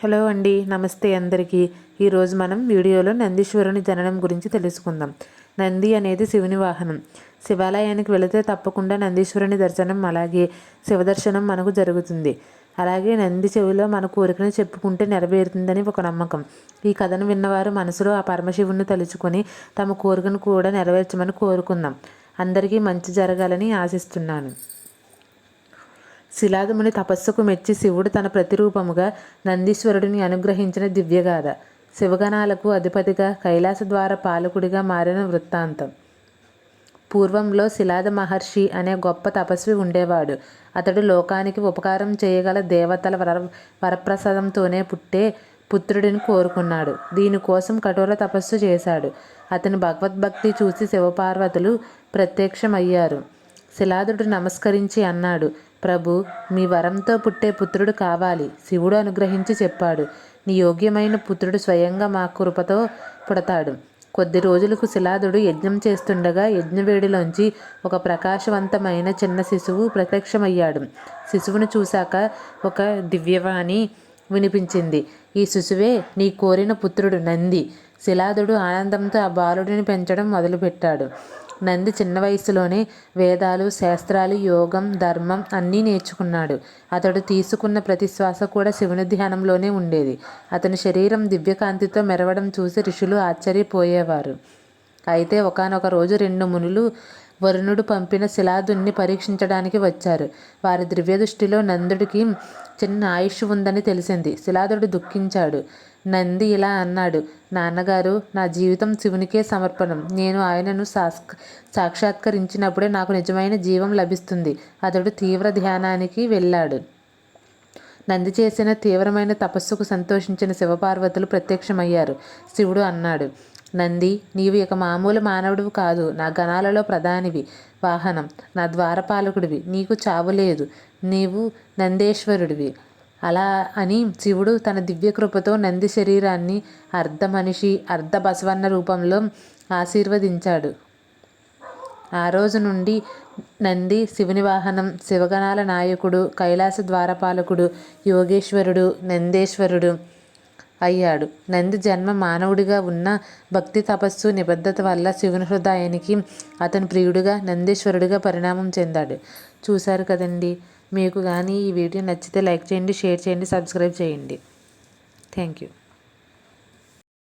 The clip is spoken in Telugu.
హలో అండి, నమస్తే అందరికీ. ఈరోజు మనం వీడియోలో నందీశ్వరుని జననం గురించి తెలుసుకుందాం. నంది అనేది శివుని వాహనం. శివాలయానికి వెళితే తప్పకుండా నందీశ్వరుని దర్శనం, అలాగే శివదర్శనం మనకు జరుగుతుంది. అలాగే నంది చెవిలో మన కోరికను చెప్పుకుంటే నెరవేరుతుందని ఒక నమ్మకం. ఈ కథను విన్నవారు మనసులో ఆ పరమశివుని తలుచుకొని తమ కోరికను కూడా నెరవేర్చమని కోరుకుందాం. అందరికీ మంచి జరగాలని ఆశిస్తున్నాను. శిలాదముని తపస్సుకు మెచ్చి శివుడు తన ప్రతిరూపముగా నందీశ్వరుడిని అనుగ్రహించిన దివ్యగాథ. శివగణాలకు అధిపతిగా కైలాస ద్వార పాలకుడిగా మారిన వృత్తాంతం. పూర్వంలో శిలాద మహర్షి అనే గొప్ప తపస్వి ఉండేవాడు. అతడు లోకానికి ఉపకారం చేయగల దేవతల వరప్రసాదంతోనే పుట్టే పుత్రుడిని కోరుకున్నాడు. దీనికోసం కఠోర తపస్సు చేశాడు. అతని భగవద్భక్తి చూసి శివపార్వతులు ప్రత్యక్షమయ్యారు. శిలాదుడు నమస్కరించి అన్నాడు, ప్రభు, మీ వరంతో పుట్టే పుత్రుడు కావాలి. శివుడు అనుగ్రహించి చెప్పాడు, నీ యోగ్యమైన పుత్రుడు స్వయంగా మా కృపతో పుడతాడు. కొద్ది రోజులకు శిలాదుడు యజ్ఞం చేస్తుండగా యజ్ఞవేడిలోంచి ఒక ప్రకాశవంతమైన చిన్న శిశువు ప్రత్యక్షమయ్యాడు. శిశువును చూశాక ఒక దివ్యవాణి వినిపించింది. ఈ శిశువే నీ కోరిన పుత్రుడు నంది. శిలాదుడు ఆనందంతో ఆ బాలుడిని పెంచడం మొదలుపెట్టాడు. నంది చిన్న వయసులోనే వేదాలు, శాస్త్రాలు, యోగం, ధర్మం అన్నీ నేర్చుకున్నాడు. అతడు తీసుకున్న ప్రతి శ్వాస కూడా శివుని ధ్యానంలోనే ఉండేది. అతని శరీరం దివ్యకాంతితో మెరవడం చూసి ఋషులు ఆశ్చర్యపోయేవారు. అయితే ఒకానొక రోజు 2 మునులు వరుణుడు పంపిన శిలాదుని పరీక్షించడానికి వచ్చారు. వారి దివ్యదృష్టిలో నందుడికి చిన్న ఆయుష్ ఉందని తెలిసింది. శిలాదుడు దుఃఖించాడు. నంది ఇలా అన్నాడు, నాన్నగారు, నా జీవితం శివునికే సమర్పణం. నేను ఆయనను సాక్షాత్కరించినప్పుడే నాకు నిజమైన జీవం లభిస్తుంది. అతడు తీవ్ర ధ్యానానికి వెళ్ళాడు. నంది చేసిన తీవ్రమైన తపస్సుకు సంతోషించిన శివపార్వతులు ప్రత్యక్షమయ్యారు. శివుడు అన్నాడు, నంది, నీవు ఇక మామూలు మానవుడివి కాదు. నా గణాలలో ప్రధానివి, వాహనం, నా ద్వారపాలకుడివి. నీకు చావు లేదు. నీవు నందేశ్వరుడివి. అలా అని శివుడు తన దివ్యకృపతో నంది శరీరాన్ని అర్ధ మనిషి, అర్ధ బసవన్న రూపంలో ఆశీర్వదించాడు. ఆ రోజు నుండి నంది శివుని వాహనం, శివగణాల నాయకుడు, కైలాస ద్వారపాలకుడు, యోగేశ్వరుడు, నందేశ్వరుడు అయ్యాడు. నంది జన్మ మానవుడిగా ఉన్న భక్తి, తపస్సు, నిబద్ధత వల్ల శివుని హృదయానికి అతని ప్రియుడిగా నందీశ్వరుడిగా పరిణామం చెందాడు. చూశారు కదండి. మీకు కానీ ఈ వీడియో నచ్చితే లైక్ చేయండి, షేర్ చేయండి, సబ్స్క్రైబ్ చేయండి. Thank you.